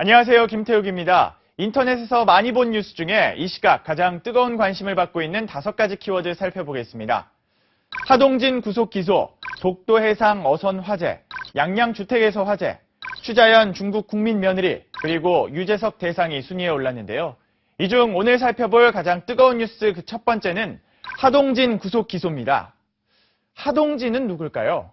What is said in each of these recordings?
안녕하세요. 김태욱입니다. 인터넷에서 많이 본 뉴스 중에 이 시각 가장 뜨거운 관심을 받고 있는 5가지 키워드 살펴보겠습니다. 하동진 구속 기소, 독도 해상 어선 화재, 양양주택에서 화재, 추자연 중국 국민 며느리, 그리고 유재석 대상이 순위에 올랐는데요. 이 중 오늘 살펴볼 가장 뜨거운 뉴스 그 첫 번째는 하동진 구속 기소입니다. 하동진은 누굴까요?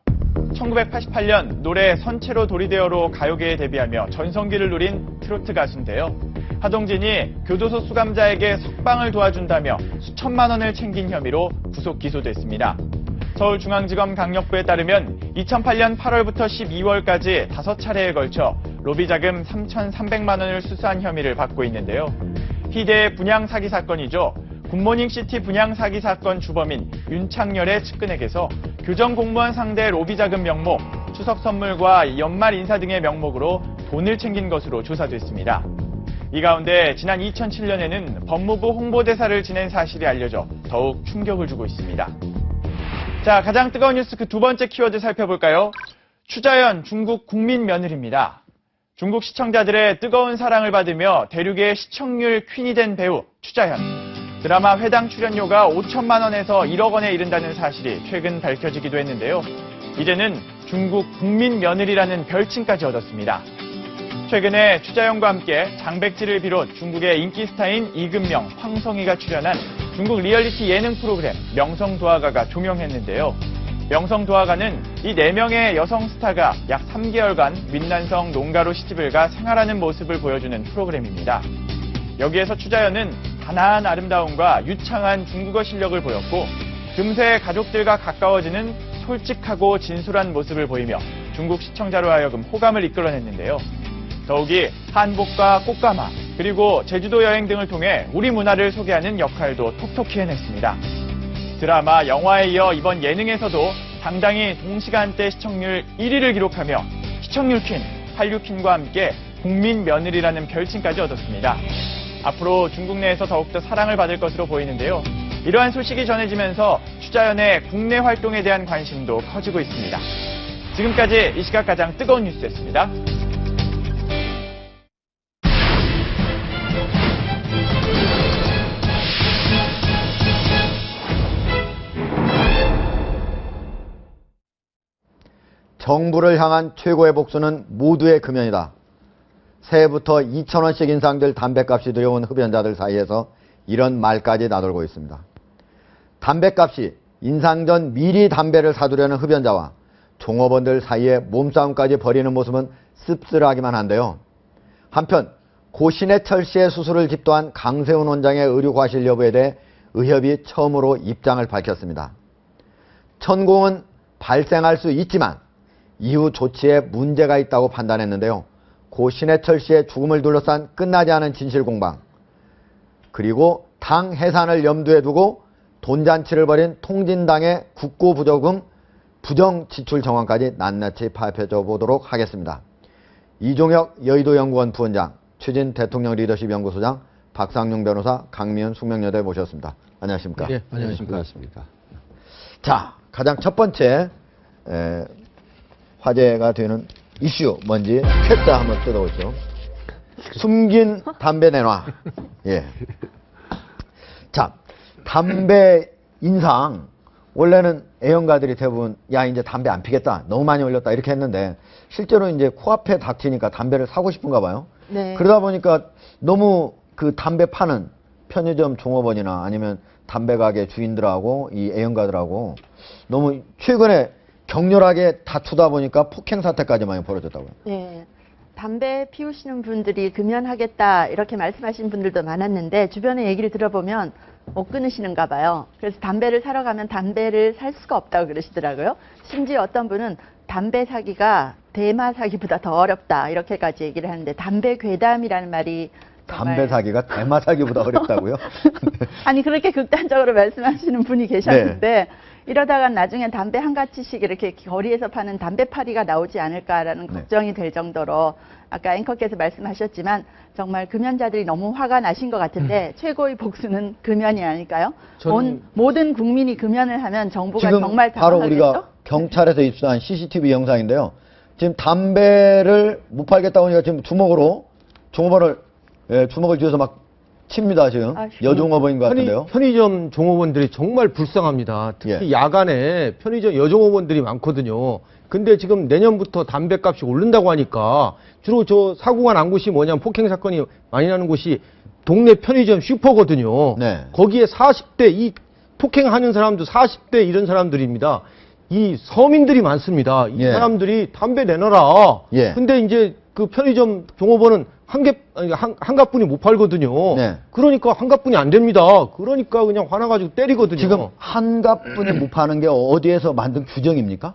1988년 노래 선체로 도리되어로 가요계에 데뷔하며 전성기를 누린 트로트 가수인데요. 하동진이 교도소 수감자에게 석방을 도와준다며 수천만 원을 챙긴 혐의로 구속 기소됐습니다. 서울중앙지검 강력부에 따르면 2008년 8월부터 12월까지 5차례에 걸쳐 로비 자금 3,300만 원을 수수한 혐의를 받고 있는데요. 희대의 분양 사기 사건이죠. 굿모닝 시티 분양 사기 사건 주범인 윤창렬의 측근에게서 교정 공무원 상대 로비 자금 명목, 추석 선물과 연말 인사 등의 명목으로 돈을 챙긴 것으로 조사됐습니다. 이 가운데 지난 2007년에는 법무부 홍보대사를 지낸 사실이 알려져 더욱 충격을 주고 있습니다. 자, 가장 뜨거운 뉴스 그 두 번째 키워드 살펴볼까요? 추자연 중국 국민 며느리입니다. 중국 시청자들의 뜨거운 사랑을 받으며 대륙의 시청률 퀸이 된 배우 추자연. 드라마 회당 출연료가 5천만 원에서 1억 원에 이른다는 사실이 최근 밝혀지기도 했는데요. 이제는 중국 국민 며느리라는 별칭까지 얻었습니다. 최근에 추자연과 함께 장백지를 비롯 중국의 인기 스타인 이금명, 황성희가 출연한 중국 리얼리티 예능 프로그램 명성도화가가 종영했는데요. 명성도화가는 이 4명의 여성 스타가 약 3개월간 윈난성 농가로 시집을 가 생활하는 모습을 보여주는 프로그램입니다. 여기에서 추자연은 단아한 아름다움과 유창한 중국어 실력을 보였고 금세 가족들과 가까워지는 솔직하고 진솔한 모습을 보이며 중국 시청자로 하여금 호감을 이끌어냈는데요. 더욱이 한복과 꽃가마, 그리고 제주도 여행 등을 통해 우리 문화를 소개하는 역할도 톡톡히 해냈습니다. 드라마, 영화에 이어 이번 예능에서도 당당히 동시간대 시청률 1위를 기록하며 시청률 퀸, 한류 퀸과 함께 국민 며느리라는 별칭까지 얻었습니다. 앞으로 중국 내에서 더욱더 사랑을 받을 것으로 보이는데요. 이러한 소식이 전해지면서 추자연의 국내 활동에 대한 관심도 커지고 있습니다. 지금까지 이 시각 가장 뜨거운 뉴스였습니다. 정부를 향한 최고의 복수는 모두의 금연이다. 새해부터 2,000원씩 인상될 담뱃값이 두려운 흡연자들 사이에서 이런 말까지 나돌고 있습니다. 담뱃값이 인상 전 미리 담배를 사두려는 흡연자와 종업원들 사이에 몸싸움까지 벌이는 모습은 씁쓸하기만 한데요. 한편 고 신해철 씨의 수술을 집도한 강세훈 원장의 의료 과실 여부에 대해 의협이 처음으로 입장을 밝혔습니다. 천공은 발생할 수 있지만 이후 조치에 문제가 있다고 판단했는데요. 고 신해철 씨의 죽음을 둘러싼 끝나지 않은 진실공방, 그리고 당 해산을 염두에 두고 돈잔치를 벌인 통진당의 국고부조금 부정지출 정황까지 낱낱이 파헤쳐 보도록 하겠습니다. 이종혁 여의도연구원 부원장, 추진 대통령 리더십 연구소장, 박상용 변호사, 강미은 숙명여대 모셨습니다. 안녕하십니까? 네, 안녕하십니까? 자, 가장 첫 번째 화제가 되는 이슈 뭔지 셋 다 한번 뜯어보죠. 숨긴 담배 내놔. 예. 자, 담배 인상. 원래는 애연가들이 대부분 야 이제 담배 안 피겠다, 너무 많이 올렸다 이렇게 했는데 실제로 이제 코앞에 닥치니까 담배를 사고 싶은가 봐요. 네. 그러다 보니까 너무 그 담배 파는 편의점 종업원이나 아니면 담배 가게 주인들하고 이 애연가들하고 너무 최근에 격렬하게 다투다 보니까 폭행 사태까지 많이 벌어졌다고요. 네. 담배 피우시는 분들이 금연하겠다 이렇게 말씀하시는 분들도 많았는데 주변에 얘기를 들어보면 못 끊으시는가 봐요. 그래서 담배를 사러 가면 담배를 살 수가 없다고 그러시더라고요. 심지어 어떤 분은 담배 사기가 대마 사기보다 더 어렵다 이렇게까지 얘기를 하는데 담배 괴담이라는 말이 담배 사기가 대마 사기보다 어렵다고요? 아니 그렇게 극단적으로 말씀하시는 분이 계셨는데 네. 이러다가 나중에 담배 한 가지씩 이렇게 거리에서 파는 담배파리가 나오지 않을까라는 걱정이 될 정도로 아까 앵커께서 말씀하셨지만 정말 금연자들이 너무 화가 나신 것 같은데 최고의 복수는 금연이 아닐까요? 모든 국민이 금연을 하면 정부가 지금 정말 바로 당황하겠죠? 우리가 경찰에서 입수한 CCTV 영상인데요. 지금 담배를 못 팔겠다고 하니까 지금 주먹으로 종업원을 주먹을 쥐어서 막 칩니다 지금. 여종업원인 것 같은데요. 편의점 종업원들이 정말 불쌍합니다. 특히 야간에 편의점 여종업원들이 많거든요. 근데 지금 내년부터 담배값이 오른다고 하니까 주로 저 사고가 난 곳이 뭐냐면 폭행 사건이 많이 나는 곳이 동네 편의점 슈퍼거든요. 네. 거기에 40대 이 폭행하는 사람도 40대 이런 사람들입니다. 이 서민들이 많습니다. 이 사람들이 담배 내놔라. 근데 이제 그 편의점 종업원은 한갑분이 못 팔거든요. 그러니까 한갑분이 안 됩니다. 그러니까 그냥 화나가지고 때리거든요. 지금 한갑분이 못 파는 게 어디에서 만든 규정입니까?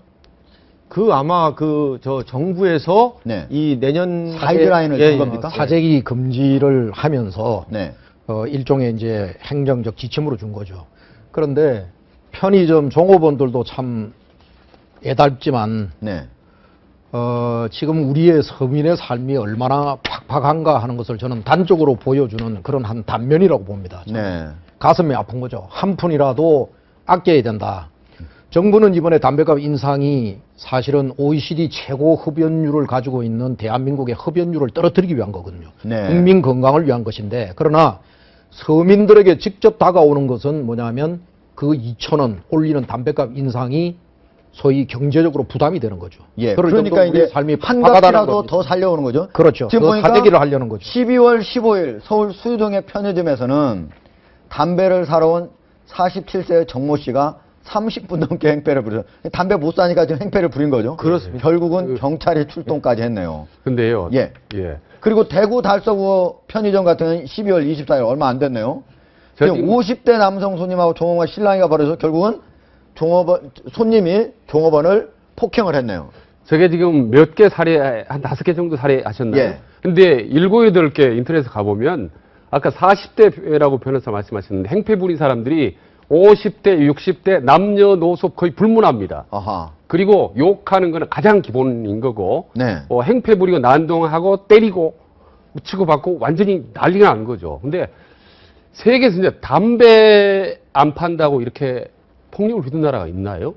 그 아마 그 저 정부에서 이 내년 가이드라인을 준 겁니까? 사재기 금지를 하면서 일종의 이제 행정적 지침으로 준 거죠. 그런데 편의점 종업원들도 참 애달지만 지금 우리의 서민의 삶이 얼마나 팍팍한가 하는 것을 저는 단적으로 보여주는 그런 한 단면이라고 봅니다. 가슴이 아픈 거죠. 한 푼이라도 아껴야 된다. 정부는 이번에 담배값 인상이 사실은 OECD 최고 흡연율을 가지고 있는 대한민국의 흡연율을 떨어뜨리기 위한 거거든요. 국민 건강을 위한 것인데, 그러나 서민들에게 직접 다가오는 것은 뭐냐면 그 2,000원 올리는 담배값 인상이 소위 경제적으로 부담이 되는 거죠. 그러니까 이제 삶이 한 값이라도 더 살려오는 거죠. 그렇죠. 지금 보니까 사재기를 하려는 거죠. 12월 15일 서울 수유동의 편의점에서는 담배를 사러 온 47세의 정모 씨가 30분 넘게 행패를 부르죠. 담배 못 사니까 지금 행패를 부린 거죠. 그렇습니다. 결국은 경찰이 출동까지 했네요. 근데요. 그리고 대구 달서구 편의점 같은 경우는 12월 24일 얼마 안 됐네요. 지금 50대 남성 손님하고 종업원 실랑이가 벌어져서 결국은 손님이 종업원을 폭행을 했네요. 저게 지금 몇 개 살해, 한 5개 정도 살해하셨나요? 근데 7, 8개 인터넷에 가보면 아까 40대라고 변호사 말씀하셨는데 행패 부린 사람들이 50대, 60대 남녀노소 거의 불문합니다. 그리고 욕하는 거는 가장 기본인 거고 행패 부리고 난동하고 때리고 치고받고 완전히 난리가 나는 거죠. 근데 세계에서 이제 담배 안 판다고 이렇게 폭력을 휘둔 나라가 있나요?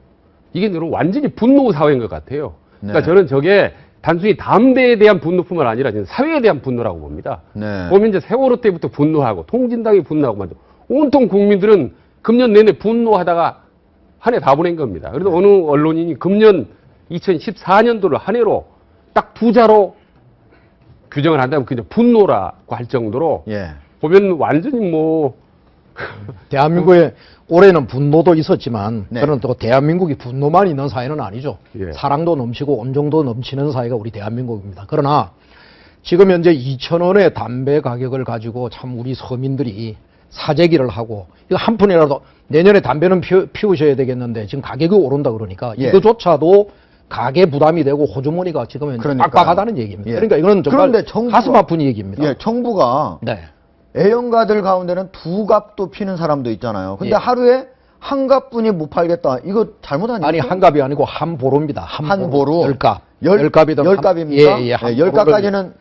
이게 완전히 분노 사회인 것 같아요. 그러니까 저는 저게 단순히 담배에 대한 분노뿐만 아니라 사회에 대한 분노라고 봅니다. 보면 이제 세월호 때부터 분노하고 통진당이 분노하고 온통 국민들은 금년 내내 분노하다가 한 해 다 보낸 겁니다. 그래서 어느 언론인이 금년 2014년도를 한 해로 딱 2자로 규정을 한다면 그냥 분노라고 할 정도로 보면 완전히 대한민국에 올해는 분노도 있었지만 저는 또 대한민국이 분노만 있는 사회는 아니죠. 사랑도 넘치고 온정도 넘치는 사회가 우리 대한민국입니다. 그러나 지금 현재 2,000원의 담배 가격을 가지고 참 우리 서민들이 사재기를 하고 이거 한 푼이라도 내년에 담배는 피우셔야 되겠는데 지금 가격이 오른다 그러니까 이거조차도 가계 부담이 되고 호주머니가 지금 현재 빡빡하다는 얘기입니다. 그러니까 이거는 정말 가슴 아픈 얘기입니다. 정부가 애연가들 가운데는 2갑도 피는 사람도 있잖아요. 근데 하루에 한 갑분이 못 팔겠다. 이거 잘못 아닙니까? 아니 한 갑이 아니고 한 보로입니다. 한 보로. 10갑. 10갑이든 10갑입니까? 10갑까지는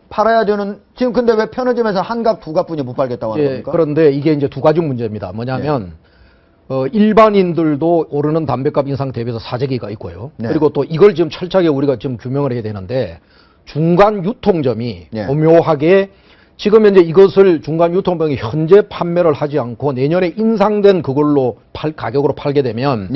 팔아야 되는. 지금 근데 왜 편의점에서 한 갑, 2갑분이 못 팔겠다고 하는 겁니까? 그런데 이게 이제 두 가지 문제입니다. 뭐냐면 일반인들도 오르는 담배값 인상 대비해서 사재기가 있고요. 그리고 또 이걸 지금 철저하게 우리가 지금 규명을 해야 되는데 중간 유통점이 오묘하게 지금 현재 이것을 중간 유통병이 현재 판매를 하지 않고 내년에 인상된 그걸로 가격으로 팔게 되면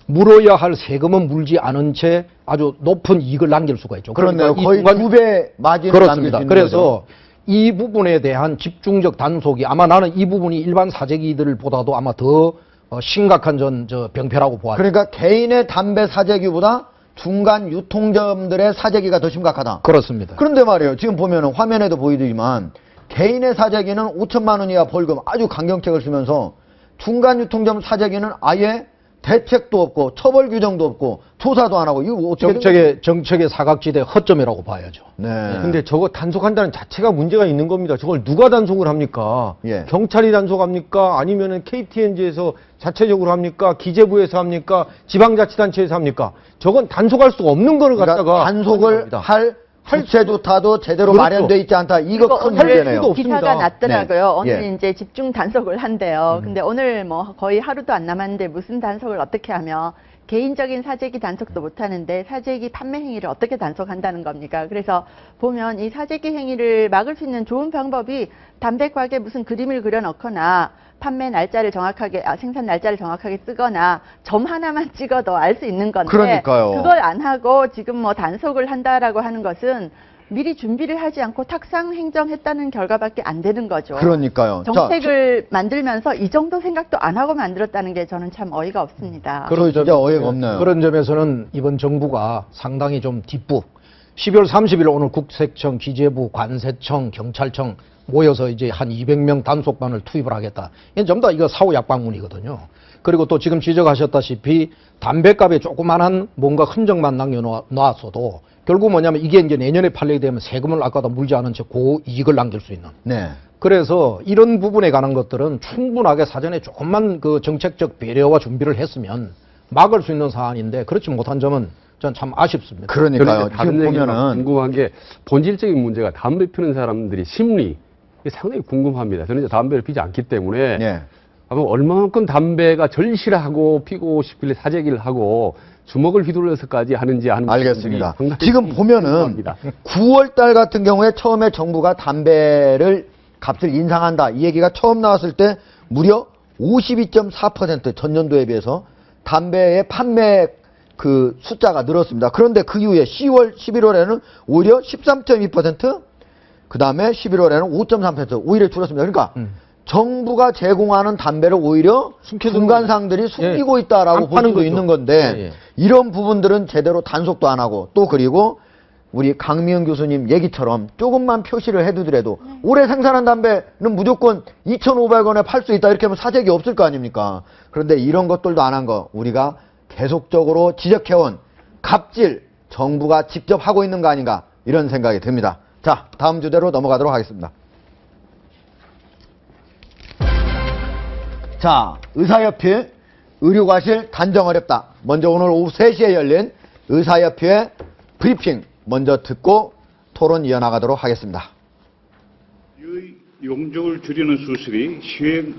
물어야 할 세금은 물지 않은 채 아주 높은 이익을 남길 수가 있죠. 그렇네요. 거의 2배 마진을 남길 수 있는 그래서 거죠. 이 부분에 대한 집중적 단속이 아마 나는 이 부분이 일반 사재기들보다도 아마 더 심각한 병폐라고 보아요. 그러니까 개인의 담배 사재기보다 중간 유통점들의 사재기가 더 심각하다. 그렇습니다. 그런데 말이에요. 지금 보면은 화면에도 보이지만 개인의 사재기는 5천만 원 이하 벌금 아주 강경책을 쓰면서 중간 유통점 사재기는 아예 대책도 없고 처벌 규정도 없고 조사도 안 하고 이거 어떻게 정책의 사각지대 허점이라고 봐야죠. 근데 저거 단속한다는 자체가 문제가 있는 겁니다. 저걸 누가 단속을 합니까? 경찰이 단속합니까? 아니면은 KTNG에서 자체적으로 합니까? 기재부에서 합니까? 지방자치단체에서 합니까? 저건 단속할 수가 없는 거를 갖다가 단속을 할 주체조차도 제대로 마련돼 있지 않다. 이거 큰 문제네요. 기사가 났더라고요. 오늘 이제 집중 단속을 한대요. 근데 오늘 거의 하루도 안 남았는데 무슨 단속을 어떻게 하며 개인적인 사재기 단속도 못하는데 사재기 판매 행위를 어떻게 단속한다는 겁니까? 그래서 보면 이 사재기 행위를 막을 수 있는 좋은 방법이 담배곽에 무슨 그림을 그려넣거나 판매 날짜를 정확하게, 생산 날짜를 정확하게 쓰거나 점 하나만 찍어도 알 수 있는 건데 그러니까요. 그걸 안 하고 지금 뭐 단속을 한다라고 하는 것은 미리 준비를 하지 않고 탁상 행정했다는 결과밖에 안 되는 거죠. 그러니까요. 정책을 만들면서 이 정도 생각도 안 하고 만들었다는 게 저는 참 어이가 없습니다. 진짜 어이가 없네요. 그런 점에서는 이번 정부가 상당히 좀 뒷북. 12월 30일 오늘 국세청, 기재부, 관세청, 경찰청 모여서 이제 한 200명 단속반을 투입을 하겠다. 이건 전부 다 이거 사후 약방문이거든요. 그리고 또 지금 지적하셨다시피 담배값에 조그만한 뭔가 흔적만 남겨놨어도 결국 뭐냐면 이게 이제 내년에 팔리게 되면 세금을 아까도 물지 않은 채 고이익을 남길 수 있는. 네. 그래서 이런 부분에 관한 것들은 충분하게 사전에 조금만 그 정책적 배려와 준비를 했으면 막을 수 있는 사안인데 그렇지 못한 점은 전 참 아쉽습니다. 그러니까요. 다른 지금 얘기가 보면은 궁금한 게 본질적인 문제가 담배 피우는 사람들이 심리 이게 상당히 궁금합니다. 저는 이제 담배를 피지 않기 때문에 네. 아마 얼마만큼 담배가 절실하고 피고 싶길래 사재기를 하고 주먹을 휘둘러서까지 하는지 하는 알겠습니다. 부분들이 상당히 지금 보면은 궁금합니다. 9월 달 같은 경우에 처음에 정부가 담배를 값을 인상한다. 이 얘기가 처음 나왔을 때 무려 52.4% 전년도에 비해서 담배의 판매 그 숫자가 늘었습니다. 그런데 그 이후에 10월, 11월에는 오히려 13.2%, 그 다음에 11월에는 5.3% 오히려 줄었습니다. 그러니까 정부가 제공하는 담배를 오히려 중간상들이 숨기고 있다라고 볼 수도 있는 건데 이런 부분들은 제대로 단속도 안 하고 또 그리고 우리 강미은 교수님 얘기처럼 조금만 표시를 해두더라도 올해 생산한 담배는 무조건 2,500원에 팔 수 있다 이렇게 하면 사재기 없을 거 아닙니까? 그런데 이런 것들도 안 한 거 우리가 계속적으로 지적해온 갑질 정부가 직접 하고 있는 거 아닌가 이런 생각이 듭니다. 자, 다음 주제로 넘어가도록 하겠습니다. 자, 의사협회 의료과실 단정 어렵다. 먼저 오늘 오후 3시에 열린 의사협회 브리핑 먼저 듣고 토론 이어나가도록 하겠습니다. 이 용적을 줄이는 수술이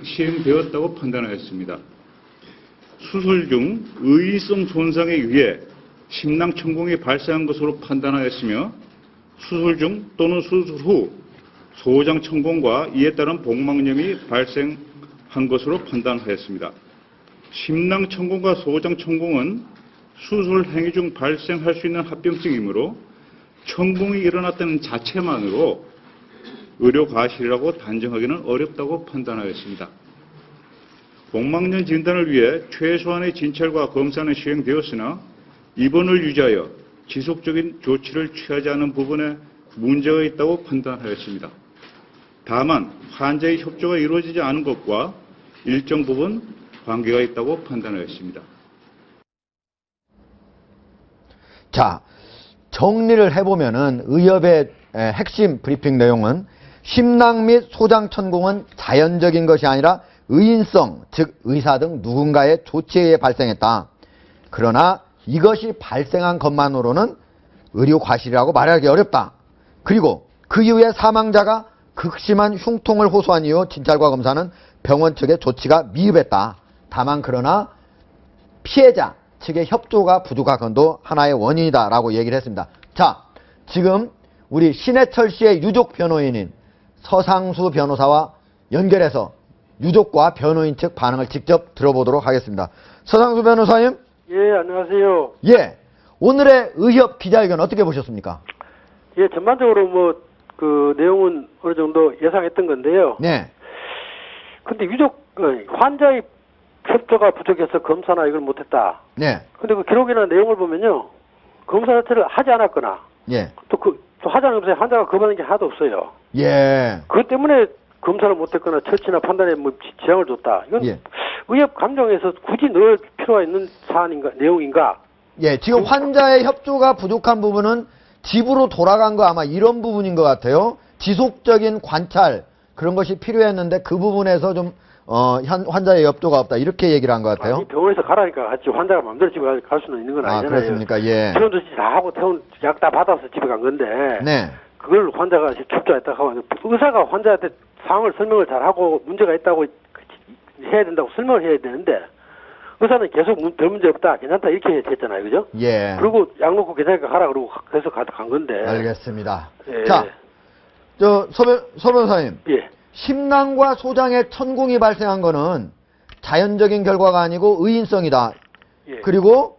시행되었다고 판단하였습니다. 수술 중 의의성 손상에 의해 심낭천공이 발생한 것으로 판단하였으며 수술 중 또는 수술 후 소장천공과 이에 따른 복막염이 발생한 것으로 판단하였습니다. 심낭천공과 소장천공은 수술 행위 중 발생할 수 있는 합병증이므로 천공이 일어났다는 자체만으로 의료과실이라고 단정하기는 어렵다고 판단하였습니다. 복막염 진단을 위해 최소한의 진찰과 검사는 시행되었으나 입원을 유지하여 지속적인 조치를 취하지 않은 부분에 문제가 있다고 판단하였습니다. 다만 환자의 협조가 이루어지지 않은 것과 일정 부분 관계가 있다고 판단하였습니다. 자, 정리를 해보면은 의협의 핵심 브리핑 내용은 심낭 및 소장천공은 자연적인 것이 아니라 의인성, 즉 의사 등 누군가의 조치에 의해 발생했다. 그러나 이것이 발생한 것만으로는 의료과실이라고 말하기 어렵다. 그리고 그 이후에 사망자가 극심한 흉통을 호소한 이후 진찰과 검사는 병원 측의 조치가 미흡했다. 다만 그러나 피해자 측의 협조가 부족한 건도 하나의 원인이다라고 얘기를 했습니다. 자, 지금 우리 신해철 씨의 유족 변호인인 서상수 변호사와 연결해서 유족과 변호인 측 반응을 직접 들어보도록 하겠습니다. 서상수 변호사님. 예, 안녕하세요. 예, 오늘의 의협 기자회견 어떻게 보셨습니까? 예, 전반적으로 그 내용은 어느 정도 예상했던 건데요. 네. 근데 유족, 환자의 협조가 부족해서 검사나 이걸 못했다. 네. 근데 그 기록이나 내용을 보면요. 검사 자체를 하지 않았거나. 예. 또 하지 않으면서 환자가 거부하는 게 하나도 없어요. 예. 그것 때문에 검사를 못했거나 처치나 판단에 지장을 줬다. 이건 예. 의협 감정에서 굳이 넣을 필요가 있는 내용인가? 예, 지금 환자의 협조가 부족한 부분은 집으로 돌아간 거 아마 이런 부분인 것 같아요. 지속적인 관찰 그런 것이 필요했는데 그 부분에서 좀 환자의 협조가 없다 이렇게 얘기를 한 것 같아요. 아니, 병원에서 가라니까 같이 환자가 마음대로 집에 갈 수는 있는 건 아니잖아요. 그렇습니까? 예. 퇴원 조치 다 하고 약 다 받아서 집에 간 건데 네. 그걸 환자가 협조했다고 하면 의사가 환자한테 상황을 설명을 잘하고 문제가 있다고 해야 된다고 설명을 해야 되는데 의사는 계속 별 문제 없다, 괜찮다 이렇게 했잖아요, 그죠? 예. 그리고 약 놓고 괜찮으니까 가라 그러고 그래서 간 건데. 알겠습니다. 예. 자, 서 변호사님. 예. 심낭과 소장에 천공이 발생한 거는 자연적인 결과가 아니고 의인성이다. 예. 그리고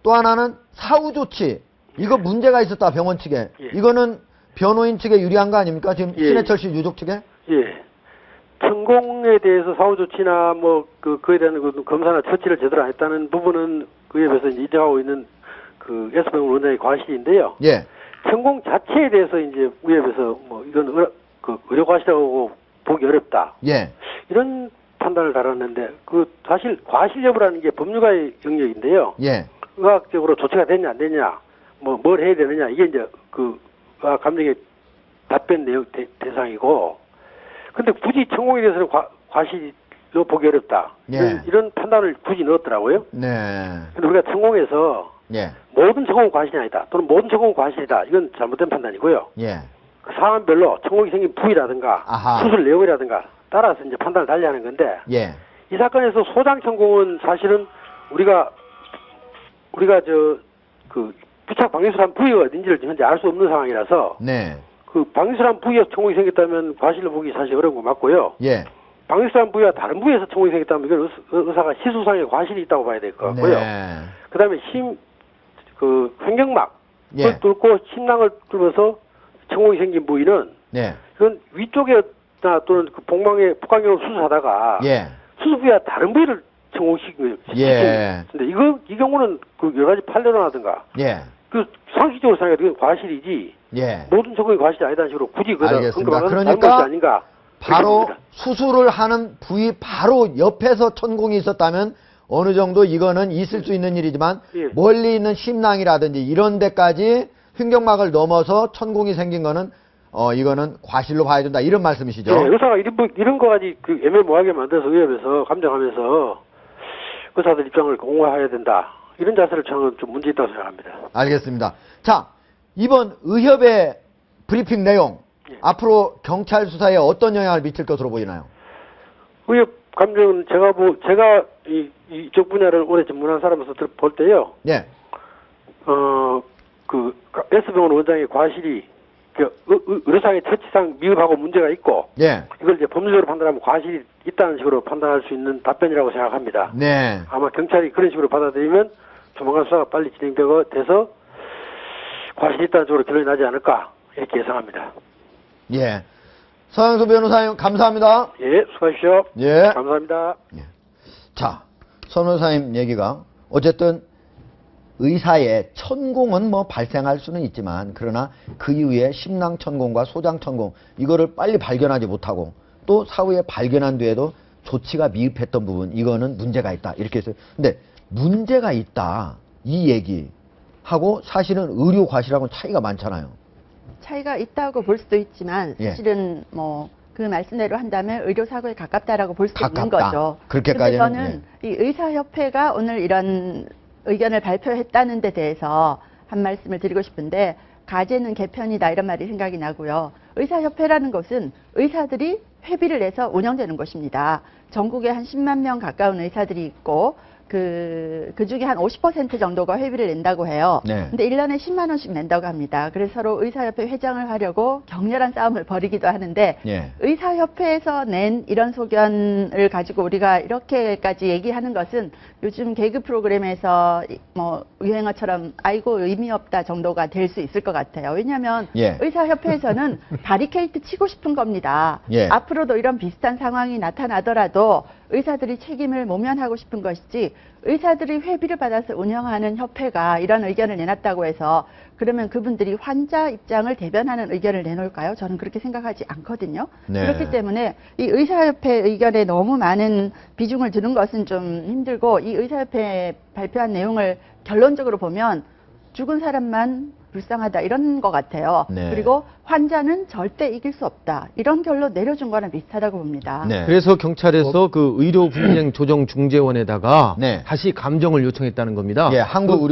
또 하나는 사후 조치. 이거 문제가 있었다, 병원 측에. 예. 이거는 변호인 측에 유리한 거 아닙니까? 지금 예. 신해철 씨 유족 측에? 예. 천공에 대해서 사후 조치나 그에 대한 그 검사나 처치를 제대로 안 했다는 부분은 그에 비해서 이제 인정하고 있는 그 S병원 원장의 과실인데요. 예. 천공 자체에 대해서 이제 의협에서 이건 의료 과실이라고 보기 어렵다. 예. 이런 판단을 달았는데 사실 과실 여부라는 게 법률가의 영역인데요. 예. 의학적으로 조치가 됐냐 안 됐냐, 뭘 해야 되느냐 이게 이제 의학 감정의 답변 내용 대상이고. 근데 굳이 천공에 대해서는 과실로 보기 어렵다. 예. 이런 판단을 굳이 넣었더라고요. 네. 근데 우리가 천공에서 예. 모든 천공은 과실이 아니다, 또는 모든 천공은 과실이다, 이건 잘못된 판단이고요. 예. 그 상황별로 천공이 생긴 부위라든가 아하. 수술 내용이라든가 따라서 이제 판단을 달리하는 건데, 예. 이 사건에서 소장 천공은 사실은 우리가 부착 방위술한 부위가 어딘지를 현재 알 수 없는 상황이라서 네. 그 방위술한 부위에서 천공이 생겼다면 과실로 보기 사실 어려운 거 맞고요. 예. 방위술한 부위와 다른 부위에서 천공이 생겼다면 이건 의사가 시수상의 과실이 있다고 봐야 될 것 같고요. 네. 그다음에 횡격막을 예. 뚫고 심낭을 뚫어서 천공이 생긴 부위는 네. 이건 위쪽에 또는 그 복막에 복강경을 수술하다가 예. 수술 부위와 다른 부위를 천공시킨 거예요. 예. 근데 이 경우는 그 여러 가지 판례라든가 예. 상식적으로 생각해도 이건 과실이지 예. 모든 천공이 과실이 아니다는 식으로 굳이 알겠습니다. 그러니까 잘못이 아닌가. 바로 그렇게 봅니다. 수술을 하는 부위 바로 옆에서 천공이 있었다면 어느 정도 이거는 있을 수 있는 일이지만 예. 멀리 있는 심낭이라든지 이런 데까지 횡격막을 넘어서 천공이 생긴 거는 이거는 과실로 봐야 된다 이런 말씀이시죠? 네, 의사가 이런 거까지 애매모호하게 만들어서 의협에서 감정하면서 의사들 입장을 공유해야 된다, 이런 자세를 저는 좀 문제 있다고 생각합니다. 알겠습니다. 자, 이번 의협의 브리핑 내용 예. 앞으로 경찰 수사에 어떤 영향을 미칠 것으로 보이나요? 의협 감정은 제가 이쪽 분야를 오래 전문한 사람으로서 볼 때요. 예. S병원 원장의 과실이 의료상의 처치상 미흡하고 문제가 있고, 예. 이걸 이제 법률적으로 판단하면 과실이 있다는 식으로 판단할 수 있는 답변이라고 생각합니다. 네. 아마 경찰이 그런 식으로 받아들이면 조만간 수사가 빨리 진행돼서 과실이 있다는 쪽으로 결론이 나지 않을까 이렇게 예상합니다. 예. 서영수 변호사님 감사합니다. 예, 수고하십시오. 예. 감사합니다. 자, 서 변호사님 얘기가 어쨌든 의사의 천공은 발생할 수는 있지만 그러나 그 이후에 심낭 천공과 소장 천공 이거를 빨리 발견하지 못하고 또 사후에 발견한 뒤에도 조치가 미흡했던 부분 이거는 문제가 있다 이렇게 해서 근데 문제가 있다 이 얘기하고 사실은 의료 과실하고는 차이가 많잖아요. 차이가 있다고 볼 수도 있지만 예. 사실은 그 말씀대로 한다면 의료사고에 가깝다라고 볼 수 있는 가깝다. 거죠. 그렇게까지는, 근데 저는 이 의사협회가 오늘 이런 의견을 발표했다는 데 대해서 한 말씀을 드리고 싶은데 가제는 개편이다 이런 말이 생각이 나고요. 의사협회라는 것은 의사들이 회비를 내서 운영되는 것입니다. 전국에 한 10만 명 가까운 의사들이 있고 그 중에 한 50% 정도가 회비를 낸다고 해요. 네. 근데 1년에 10만 원씩 낸다고 합니다. 그래서 서로 의사협회 회장을 하려고 격렬한 싸움을 벌이기도 하는데 예. 의사협회에서 낸 이런 소견을 가지고 우리가 이렇게까지 얘기하는 것은 요즘 개그 프로그램에서 유행어처럼 아이고 의미 없다 정도가 될 수 있을 것 같아요. 왜냐하면 예. 의사협회에서는 바리케이트 치고 싶은 겁니다. 예. 앞으로도 이런 비슷한 상황이 나타나더라도 의사들이 책임을 모면하고 싶은 것이지 의사들이 회비를 받아서 운영하는 협회가 이런 의견을 내놨다고 해서 그러면 그분들이 환자 입장을 대변하는 의견을 내놓을까요? 저는 그렇게 생각하지 않거든요. 네. 그렇기 때문에 이 의사협회 의견에 너무 많은 비중을 두는 것은 좀 힘들고 이 의사협회 발표한 내용을 결론적으로 보면 죽은 사람만 불쌍하다 이런 것 같아요. 네. 그리고 환자는 절대 이길 수 없다. 이런 결론 내려준 거랑 비슷하다고 봅니다. 네. 그래서 경찰에서 그 의료분쟁 조정중재원에다가 네. 다시 감정을 요청했다는 겁니다. 예, 한국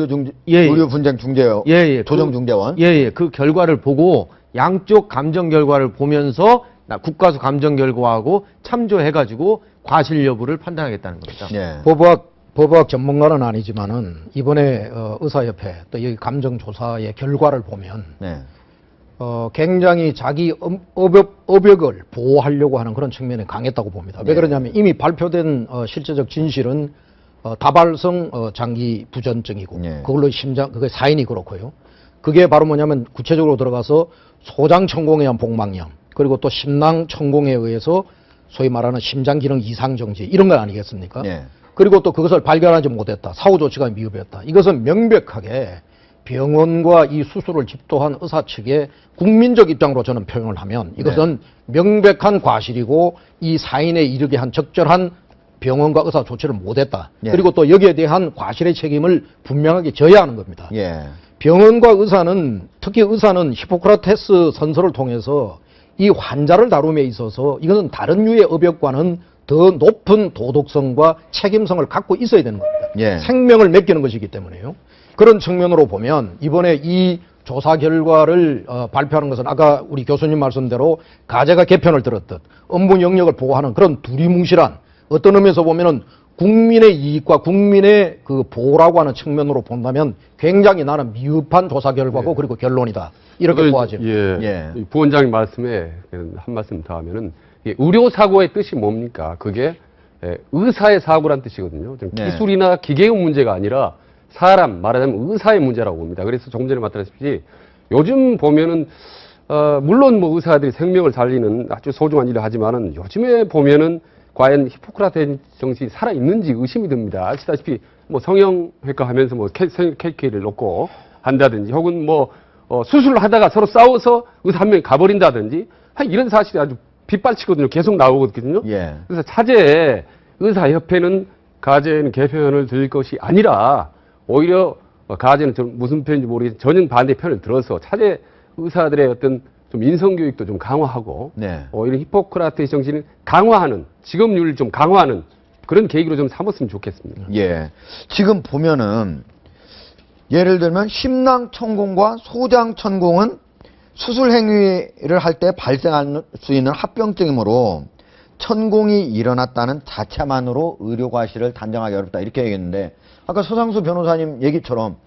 예. 의료분쟁 중재원, 예. 조정중재원. 예. 그 결과를 보고 양쪽 감정 결과를 보면서 국가수 감정 결과하고 참조해가지고 과실 여부를 판단하겠다는 겁니다. 예. 법학 법학 전문가는 아니지만은 이번에 의사협회 또 이 감정조사의 결과를 보면 네. 굉장히 자기 업역을 보호하려고 하는 그런 측면이 강했다고 봅니다. 왜 그러냐면 이미 발표된 실제적 진실은 다발성 장기 부전증이고 그걸로 그게 사인이 그렇고요. 그게 바로 뭐냐면 구체적으로 들어가서 소장천공에 의한 복막염 그리고 또 심낭천공에 의해서 소위 말하는 심장기능 이상정지 이런 건 아니겠습니까? 그리고 또 그것을 발견하지 못했다. 사후 조치가 미흡했다. 이것은 명백하게 병원과 이 수술을 집도한 의사 측의 국민적 입장으로 저는 표현을 하면 이것은 명백한 과실이고 이 사인에 이르게 한 적절한 병원과 의사 조치를 못했다. 그리고 또 여기에 대한 과실의 책임을 분명하게 져야 하는 겁니다. 병원과 의사는 특히 의사는 히포크라테스 선서를 통해서 이 환자를 다룸에 있어서 이것은 다른 유의 업역과는 더 높은 도덕성과 책임성을 갖고 있어야 되는 겁니다. 생명을 맡기는 것이기 때문에요. 그런 측면으로 보면 이번에 이 조사 결과를 발표하는 것은 아까 우리 교수님 말씀대로 가제가 개편을 들었듯 업무 영역을 보호하는 그런 두리뭉실한 어떤 의미에서 보면은 국민의 이익과 국민의 그 보호라고 하는 측면으로 본다면 굉장히 나는 미흡한 조사 결과고 그리고 결론이다. 이렇게 보아집니다. 부원장님 말씀에 한 말씀 더 하면은 의료사고의 뜻이 뭡니까? 그게 의사의 사고란 뜻이거든요. 기술이나 기계의 문제가 아니라 사람, 말하자면 의사의 문제라고 봅니다. 그래서 조금 전에 말씀드렸듯이 요즘 보면은, 물론 뭐 의사들이 생명을 살리는 아주 소중한 일을 하지만은 요즘에 보면은 과연 히포크라테스 정신이 살아있는지 의심이 듭니다. 아시다시피 뭐 성형외과 하면서 뭐 KK를 놓고 한다든지 혹은 뭐 수술을 하다가 서로 싸워서 의사 한 명이 가버린다든지 이런 사실이 아주 빗발치거든요. 계속 나오거든요. 그래서 차제에 의사협회는 가제는 개편을 들을 것이 아니라 오히려 가제는 좀 무슨 편인지 모르겠지만 전혀 반대편을 들어서 차제 의사들의 어떤 좀 인성교육도 좀 강화하고 이런 히포크라테스 정신을 강화하는 직업윤리를 좀 강화하는 그런 계기로 좀 삼았으면 좋겠습니다. 지금 보면은 예를 들면 심낭천공과 소장천공은 수술 행위를 할 때 발생할 수 있는 합병증이므로 천공이 일어났다는 자체만으로 의료 과실을 단정하기 어렵다 이렇게 얘기했는데 아까 서상수 변호사님 얘기처럼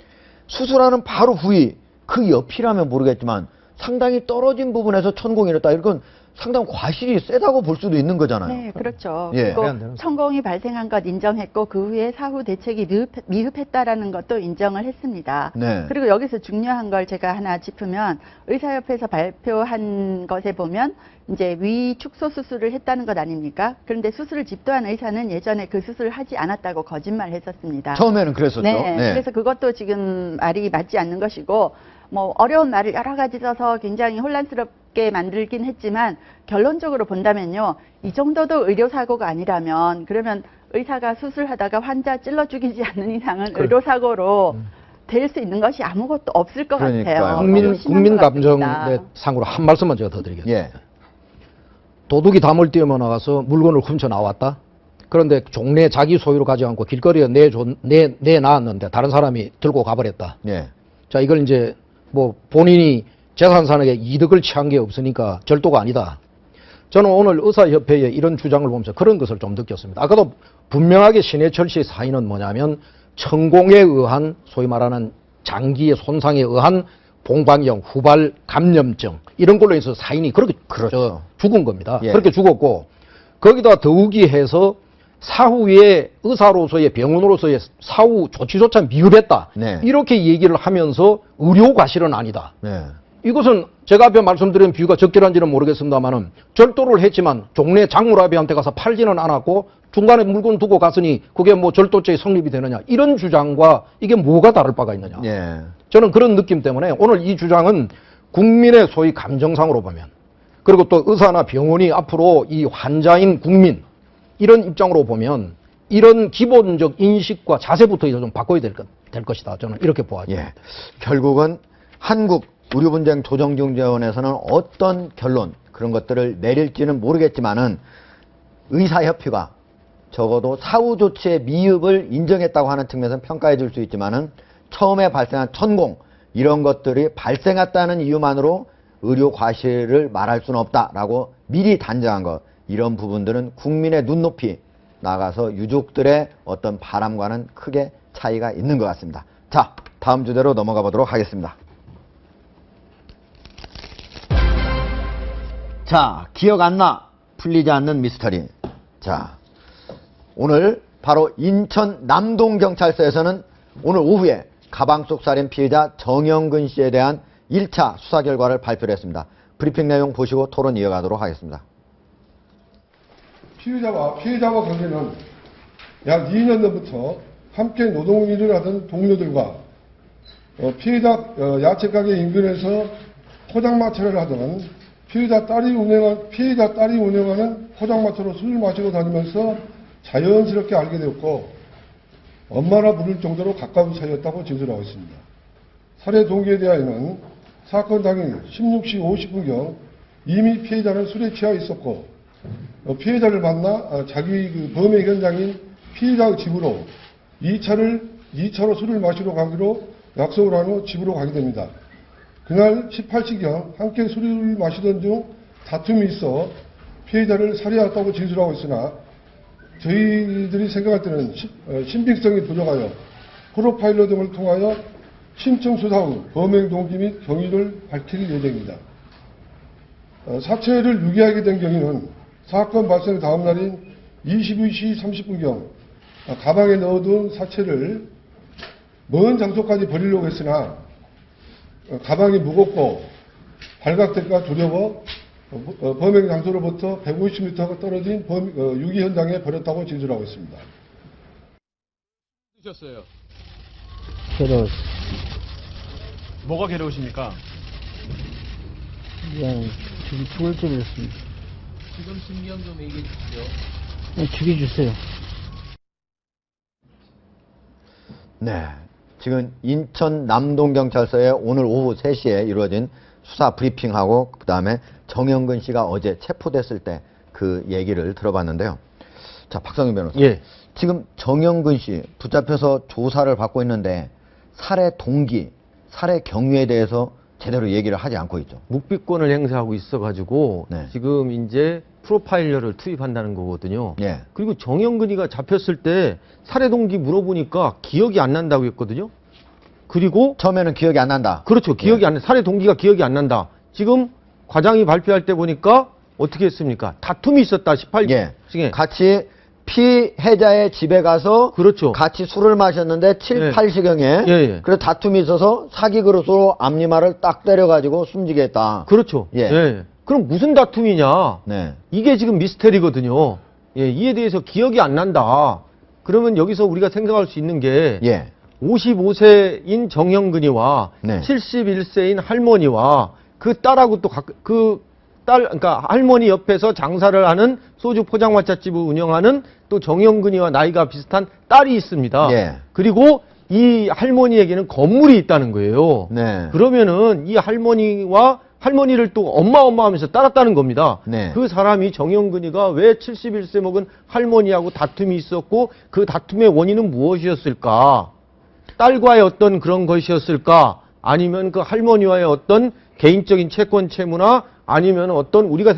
수술하는 바로 후에 그 옆이라면 모르겠지만 상당히 떨어진 부분에서 천공이 일어났다. 이건 상당히 과실이 세다고 볼 수도 있는 거잖아요. 네, 그렇죠. 그리고 천공이 발생한 것 인정했고 그 후에 사후 대책이 미흡했다라는 것도 인정을 했습니다. 그리고 여기서 중요한 걸 제가 하나 짚으면 의사협회에서 발표한 것에 보면 이제 위 축소 수술을 했다는 것 아닙니까? 그런데 수술을 집도한 의사는 예전에 그 수술을 하지 않았다고 거짓말했었습니다. 처음에는 그랬었죠. 그래서 그것도 지금 말이 맞지 않는 것이고 뭐 어려운 말을 여러 가지 써서 굉장히 혼란스럽게 만들긴 했지만 결론적으로 본다면요. 이 정도도 의료사고가 아니라면 그러면 의사가 수술하다가 환자 찔러 죽이지 않는 이상은 의료사고로 될 수 있는 것이 아무것도 없을 것 같아요. 국민 감정의 상으로 한 말씀만 제가 더 드리겠습니다. 도둑이 담을 뛰어만 나가서 물건을 훔쳐 나왔다. 그런데 종래 자기 소유로 가지 않고 길거리에 내놨는데 다른 사람이 들고 가버렸다. 자, 이걸 이제 뭐 본인이 재산산에 이득을 취한 게 없으니까 절도가 아니다. 저는 오늘 의사협회의 이런 주장을 보면서 그런 것을 좀 느꼈습니다. 아까도 분명하게 신해철 씨 사인은 뭐냐면 천공에 의한 소위 말하는 장기의 손상에 의한 봉방형, 후발 감염증 이런 걸로 해서 사인이 그렇게 죽은 겁니다. 그렇게 죽었고 거기다 더욱이 해서 사후에 의사로서의 병원으로서의 사후 조치조차 미흡했다. 이렇게 얘기를 하면서 의료 과실은 아니다. 이것은 제가 앞에 말씀드린 비유가 적절한지는 모르겠습니다만은 절도를 했지만 종래 장물아비한테 가서 팔지는 않았고 중간에 물건 두고 갔으니 그게 뭐 절도죄의 성립이 되느냐 이런 주장과 이게 뭐가 다를 바가 있느냐. 저는 그런 느낌 때문에 오늘 이 주장은 국민의 소위 감정상으로 보면 그리고 또 의사나 병원이 앞으로 이 환자인 국민 이런 입장으로 보면 이런 기본적 인식과 자세부터 좀 바꿔야 될 것이다. 저는 이렇게 보아집니다. 결국은 한국 의료분쟁조정중재원에서는 어떤 결론 그런 것들을 내릴지는 모르겠지만은 의사협회가 적어도 사후 조치의 미흡을 인정했다고 하는 측면에서는 평가해 줄 수 있지만은 처음에 발생한 천공 이런 것들이 발생했다는 이유만으로 의료 과실을 말할 수는 없다라고 미리 단정한 것 이런 부분들은 국민의 눈높이 나가서 유족들의 어떤 바람과는 크게 차이가 있는 것 같습니다. 자, 다음 주제로 넘어가 보도록 하겠습니다. 자, 기억 안 나, 풀리지 않는 미스터리. 자, 오늘 바로 인천 남동경찰서에서는 오늘 오후에 가방 속 살인 피해자 정영근 씨에 대한 1차 수사 결과를 발표를 했습니다. 브리핑 내용 보시고 토론 이어가도록 하겠습니다. 피해자와 관계는 약 2년 전부터 함께 노동일을 하던 동료들과 피해자 야채가게 인근에서 포장마차를 하던 피해자 딸이 운영하는 포장마차로 술을 마시고 다니면서 자연스럽게 알게 되었고 엄마라 부를 정도로 가까운 사이였다고 진술하고 있습니다. 살해 동기에 대하여는 사건 당일 16시 50분경 이미 피해자는 술에 취해 있었고 피해자를 만나 자기 그 범행 현장인 피해자 집으로 2차로 술을 마시러 가기로 약속을 한 후 집으로 가게 됩니다. 그날 18시경 함께 술을 마시던 중 다툼이 있어 피해자를 살해했다고 진술하고 있으나 저희들이 생각할 때는 신빙성이 부족하여 프로파일러 등을 통하여 신청 수사 후 범행 동기 및 경위를 밝힐 예정입니다. 사체를 유기하게 된 경위는 사건 발생 다음 날인 22시 30분경 가방에 넣어둔 사체를 먼 장소까지 버리려고 했으나 가방이 무겁고 발각될까 두려워 범행 장소로부터 150m 떨어진 유기 현장에 버렸다고 진술하고 있습니다. 드셨어요? 괴로웠어. 뭐가 괴로우십니까? 그냥 죽을 뻔했습니다. 지금 신경 좀 얘기해 주시죠. 죽여주세요. 네, 지금 인천 남동경찰서에 오늘 오후 3시에 이루어진 수사 브리핑하고 그 다음에 정영근 씨가 어제 체포됐을 때 그 얘기를 들어봤는데요. 자, 박성윤 변호사. 예. 지금 정영근 씨 붙잡혀서 조사를 받고 있는데 살해 동기, 살해 경위에 대해서 제대로 얘기를 하지 않고 있죠. 묵비권을 행사하고 있어가지고 네. 지금 이제 프로파일러를 투입한다는 거거든요. 예. 그리고 정영근이가 잡혔을 때 살해 동기 물어보니까 기억이 안 난다고 했거든요. 그리고 처음에는 기억이 안 난다. 그렇죠. 기억이 안 나. 살해 동기가 기억이 안 난다. 지금 과장이 발표할 때 보니까 어떻게 했습니까? 다툼이 있었다. 18기 예. 중에. 같이 피해자의 집에 가서 그렇죠. 같이 술을 마셨는데 7, 예. 8시경에 예, 예. 그래서 다툼이 있어서 사기 그릇으로 앞니말을 딱 때려가지고 숨지게 했다. 그렇죠. 예. 예. 그럼 무슨 다툼이냐? 네. 이게 지금 미스테리거든요. 예, 이에 대해서 기억이 안 난다. 그러면 여기서 우리가 생각할 수 있는 게 예. 55세인 정영근이와 네. 71세인 할머니와 그 딸하고 또 그러니까 할머니 옆에서 장사를 하는 소주 포장마차집을 운영하는 또 정영근이와 나이가 비슷한 딸이 있습니다. 예. 그리고 이 할머니에게는 건물이 있다는 거예요. 네. 그러면은 이 할머니를 또 엄마 하면서 따랐다는 겁니다. 네. 그 사람이 정영근이가 왜 71세 먹은 할머니하고 다툼이 있었고 그 다툼의 원인은 무엇이었을까? 딸과의 어떤 그런 것이었을까? 아니면 그 할머니와의 어떤 개인적인 채권 채무나 아니면 어떤 우리가